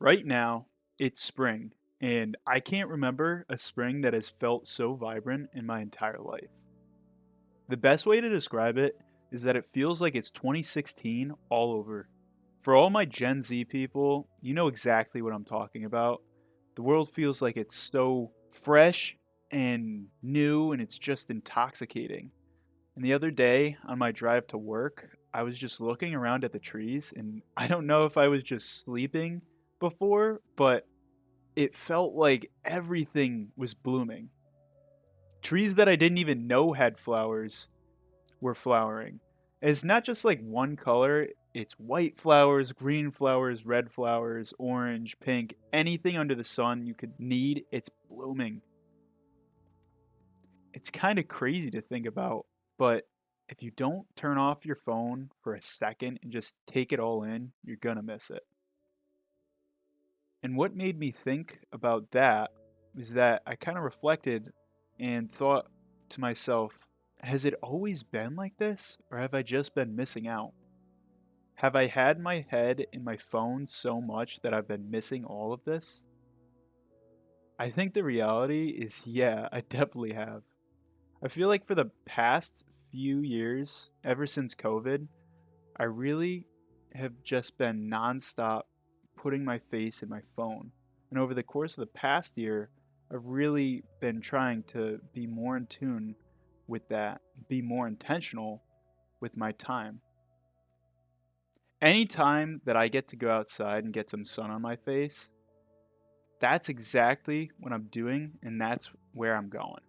Right now, it's spring, and I can't remember a spring that has felt so vibrant in my entire life. The best way to describe it is that it feels like it's 2016 all over. For all my Gen Z people, you know exactly what I'm talking about. The world feels like it's so fresh and new, and it's just intoxicating. And the other day on my drive to work, I was just looking around at the trees, and I don't know if I was just sleeping before, but it felt like everything was blooming. Trees that I didn't even know had flowers were flowering. It's not just like one color, it's white flowers, green flowers, red flowers, orange, pink, anything under the sun you could need, it's blooming. It's kind of crazy to think about, but if you don't turn off your phone for a second and just take it all in, you're gonna miss it. And what made me think about that was that I kind of reflected and thought to myself, has it always been like this? Or have I just been missing out? Have I had my head in my phone so much that I've been missing all of this? I think the reality is, yeah, I definitely have. I feel like for the past few years, ever since COVID, I really have just been nonstop putting my face in my phone. And over the course of the past year, I've really been trying to be more in tune with that, be more intentional with my time. Anytime that I get to go outside and get some sun on my face, that's exactly what I'm doing and that's where I'm going.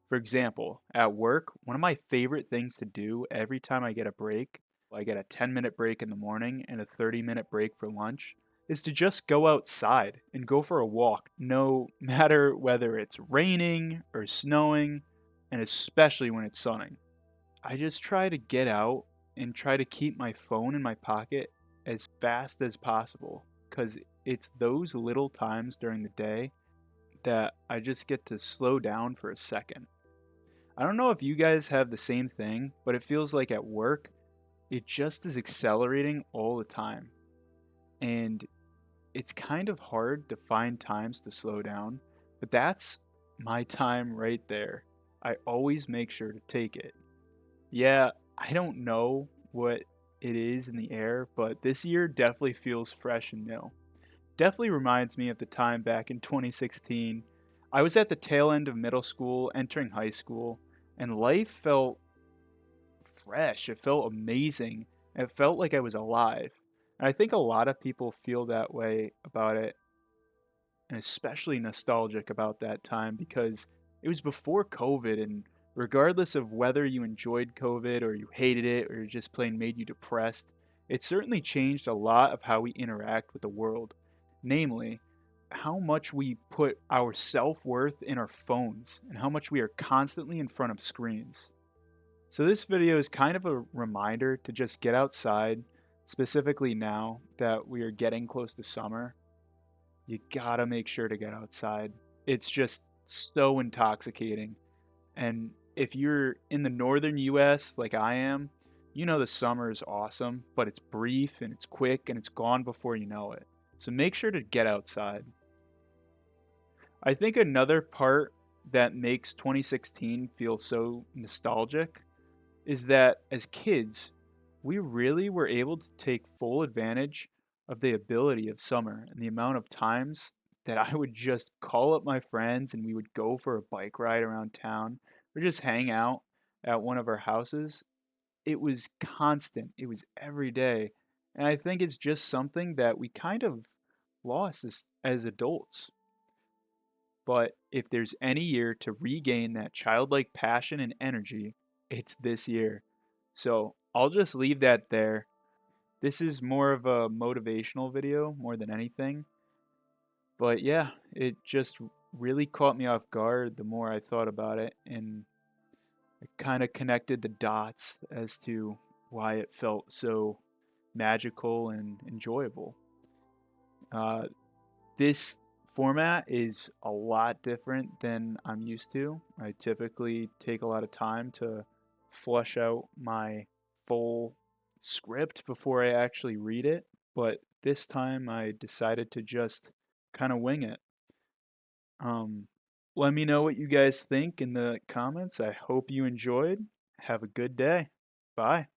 For example, at work, one of my favorite things to do every time I get a break, I get a 10-minute break in the morning and a 30-minute break for lunch, is to just go outside and go for a walk, no matter whether it's raining or snowing, and especially when it's sunning. I just try to get out and try to keep my phone in my pocket as fast as possible because it's those little times during the day that I just get to slow down for a second. I don't know if you guys have the same thing, but it feels like at work, it just is accelerating all the time. And it's kind of hard to find times to slow down, but that's my time right there. I always make sure to take it. Yeah, I don't know what it is in the air, but this year definitely feels fresh and new. Definitely reminds me of the time back in 2016. I was at the tail end of middle school, entering high school, and life felt fresh. It felt amazing. It felt like I was alive. And I think a lot of people feel that way about it, and especially nostalgic about that time because it was before COVID. And regardless of whether you enjoyed COVID or you hated it or just plain made you depressed, it certainly changed a lot of how we interact with the world. Namely, how much we put our self worth in our phones and how much we are constantly in front of screens. So this video is kind of a reminder to just get outside, specifically now that we are getting close to summer. You gotta make sure to get outside. It's just so intoxicating. And if you're in the northern US like I am, you know the summer is awesome, but it's brief and it's quick and it's gone before you know it. So make sure to get outside. I think another part that makes 2016 feel so nostalgic is that as kids, we really were able to take full advantage of the ability of summer and the amount of times that I would just call up my friends and we would go for a bike ride around town or just hang out at one of our houses. It was constant, it was every day. And I think it's just something that we kind of lost as adults. But if there's any year to regain that childlike passion and energy, it's this year. So I'll just leave that there. This is more of a motivational video more than anything. But yeah, it just really caught me off guard the more I thought about it. And I kind of connected the dots as to why it felt so magical and enjoyable. Uh, This format is a lot different than I'm used to. I typically take a lot of time to flush out my full script before I actually read it, but this time I decided to just kind of wing it. Um, Let me know what you guys think in the comments. I hope you enjoyed. Have a good day. Bye.